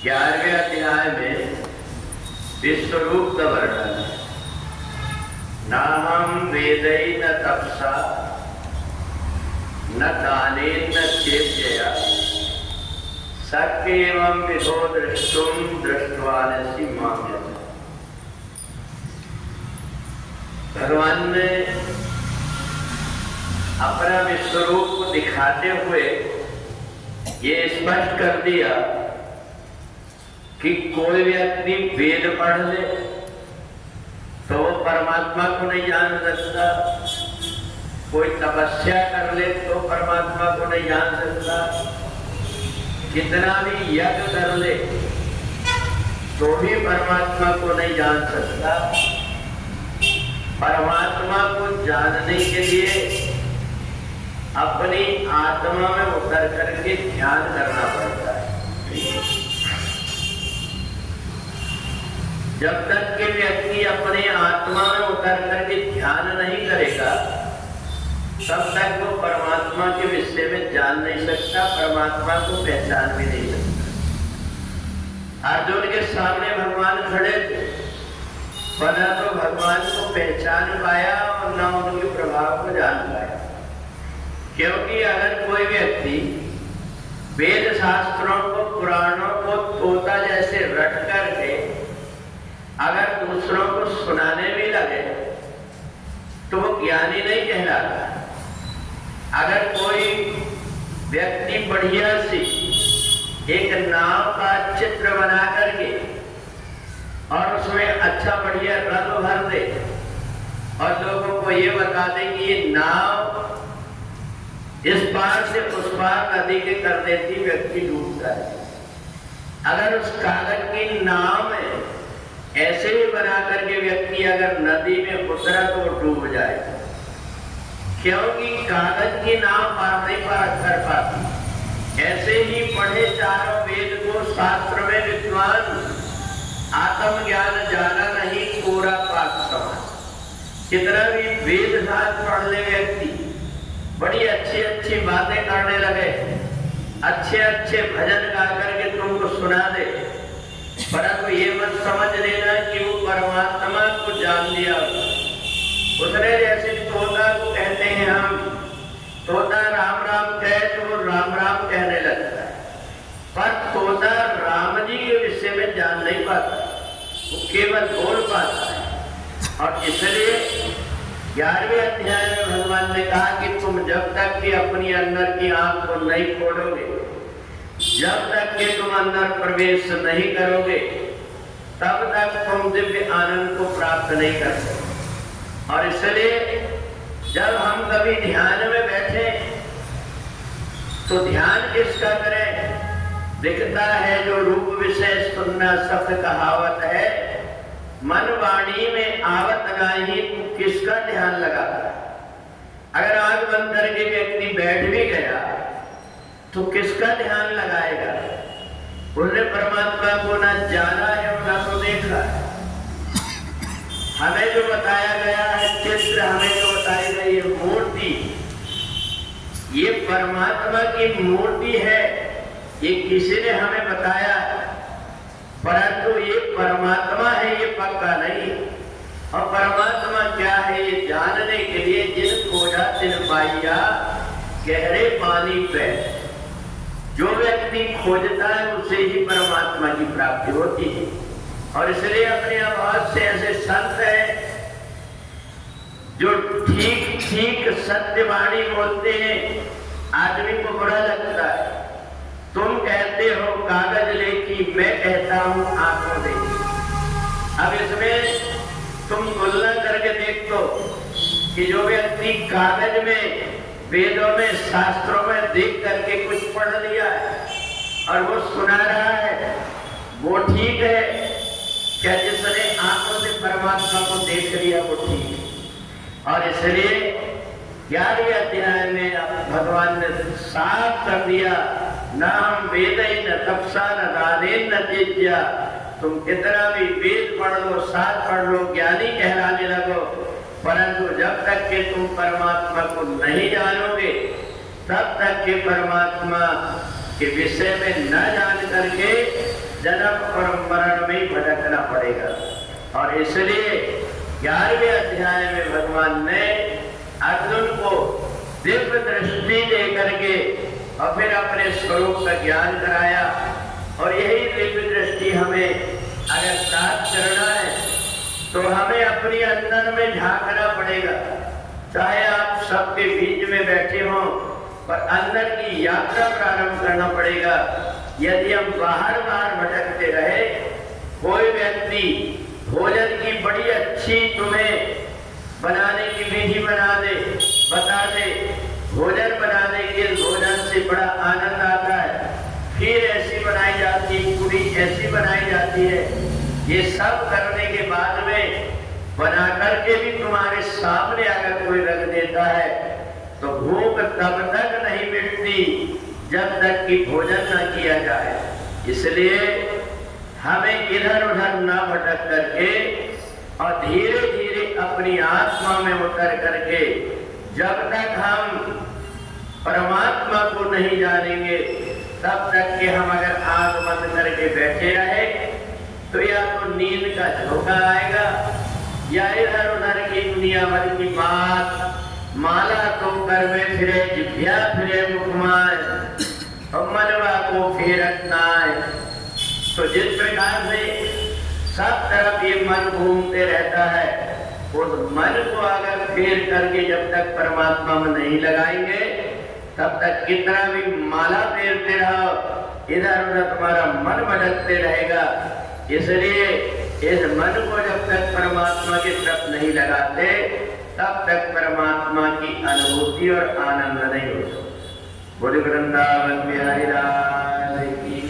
11वें अध्याय में विश्वरूप का वर्णन है। नाहं वेदै न तपसा न दानेन न चेत्यया सक्येवं विधो दृष्टुं दृष्ट्वानसि मां यत्। भगवान ने अपना विश्वरूप को दिखाते हुए ये स्पष्ट कर दिया कि कोई व्यक्ति वेद पढ़ ले तो वो परमात्मा को नहीं जान सकता, कोई तपस्या कर ले तो परमात्मा को नहीं जान सकता, कितना भी यज्ञ कर ले तो भी परमात्मा को नहीं जान सकता। परमात्मा को जानने के लिए अपनी आत्मा में उतर करके ध्यान करना पड़ता है। जब तक कि व्यक्ति अपने आत्मा में उतर करके ध्यान नहीं करेगा तब तक वो परमात्मा के विषय में जान नहीं सकता, परमात्मा को पहचान भी नहीं सकता। अर्जुन के सामने भगवान खड़े थे, पर न तो भगवान को पहचान पाया और न उनके प्रभाव को जान पाया। क्योंकि अगर कोई व्यक्ति वेद शास्त्रों को, पुराणों को तोता जैसे रट करके अगर दूसरों को सुनाने भी लगे तो वो ज्ञानी नहीं कहलाता। अगर कोई व्यक्ति बढ़िया सी एक नाव का चित्र बना करके और उसमें अच्छा बढ़िया रंग भर दे और लोगों को ये बता दे कि ये नाव इस पार से उस पार नदी के कर देती, व्यक्ति डूबता है। अगर उस कागज की नाव में ऐसे ही बना करके व्यक्ति अगर नदी में उतरा तो वो डूब जाए, क्योंकि कागज की नाव पार नहीं पार कर पाती। ऐसे ही पढ़े चारों वेद को शास्त्र में विद्वान आत्मज्ञान जाना नहीं पूरा पाठ समान। कितना भी वेद शास्त्र पढ़ ले व्यक्ति, बड़ी अच्छी अच्छी बातें करने लगे, अच्छे अच्छे भजन गा करके तुमको सुना दे, परंतु ये मत समझ लेना कि वो परमात्मा को जान लिया। उसने जैसे तोता को कहते हैं हम, तोता राम राम कहे तो वो राम राम कहने लगता है, पर तोता राम जी के विषय में जान नहीं पाता, वो केवल बोल पाता है। और इसलिए 11वें अध्याय में भगवान ने कहा कि तुम जब तक कि अपनी अंदर की आंख को नहीं खोलोगे, जब तक कि तुम अंदर प्रवेश नहीं करोगे, तब तक तुम दिव्य आनंद को प्राप्त नहीं कर सकते। और इसलिए जब हम कभी ध्यान में बैठे तो ध्यान किसका करें? दिखता है जो रूप विषय सुनना शब्द कहावत है, मन वाणी में आवत नहीं, तो किसका ध्यान लगाता है? अगर आंख बंद करके व्यक्ति बैठ भी गया तो किसका ध्यान लगाएगा? उसने परमात्मा को ना जाना है और ना तो देखा है। हमें जो बताया गया है चित्र, हमें जो बताई गई है मूर्ति, ये परमात्मा की मूर्ति है, ये किसी ने हमें बताया, परंतु ये परमात्मा है ये पक्का नहीं। और परमात्मा क्या है ये जानने के लिए जिन खोजा तिन पाइया गहरे पानी पे, जो व्यक्ति खोजता है उसे ही परमात्मा की प्राप्ति होती है। और इसलिए अपने आवाज से ऐसे संत है जो ठीक ठीक सत्यवाणी बोलते हैं, आदमी को बुरा लगता है। तुम कहते हो कागज लेकी, मैं कहता हूं आंखों देखी। अब इसमें तुम तुलना करके देख दो कि जो व्यक्ति कागज में, वेदों में, शास्त्रों में देख करके कुछ पढ़ लिया है और वो सुना रहा है, वो ठीक है क्या? जिसने आंखों से परमात्मा को देख लिया वो ठीक है। और इसलिए 11वें अध्याय में भगवान ने साफ कर दिया, न हम वेद न तपसा न दानेन न चेत्या। तुम कितना भी वेद पढ़ लो, शास्त्र पढ़ लो, ज्ञानी कहलाने लगो, परंतु जब तक कि तुम परमात्मा को नहीं जानोगे तब तक कि परमात्मा के विषय में न जान करके जन्म और मरण में भटकना पड़ेगा। और इसलिए 11वें अध्याय में भगवान ने अर्जुन को दिव्य दृष्टि दे करके और फिर अपने स्वरूप का ज्ञान कराया। और यही दिव्य दृष्टि हमें अगर प्राप्त करना है तो हमें अपने अंदर में झांकना पड़ेगा। चाहे आप सबके बीच में बैठे हों, पर अंदर की यात्रा प्रारंभ करना पड़ेगा। यदि हम बाहर बाहर भटकते रहे, कोई व्यक्ति भोजन की बड़ी अच्छी तुम्हें बनाने की विधि बता दे, भोजन बनाने के भोजन से बड़ा आनंद आता है, फिर ऐसी बनाई जाती, पूरी ऐसी बनाई जाती है। ये सब करने के बाद में बना करके भी तुम्हारे सामने अगर कोई रख देता है तो भूख तब तक नहीं मिटती जब तक कि भोजन न किया जाए। इसलिए हमें इधर उधर न भटक करके और धीरे धीरे अपनी आत्मा में उतर करके जब तक हम परमात्मा को नहीं जानेंगे तब तक कि हम अगर आंख बंद करके बैठे रहे तो या तो नींद का झोंका आएगा या इधर उधर की दुनिया भर की बात, माला तो कर में फिरे, जिभ्या फिरे मुखमाय, और मनवा को फेरत नाय। तो जिस प्रकार से सब तरफ ये मन घूमते रहता है, उस मन को अगर फेर करके जब तक परमात्मा में नहीं लगाएंगे तब तक कितना भी माला फेरते रहो, इधर उधर तुम्हारा मन भटकते रहेगा। इसलिए इस मन को जब तक परमात्मा की तरफ नहीं लगाते तब तक परमात्मा की अनुभूति और आनंद नहीं होता। बोले वृंदावन बिहारी लाल की।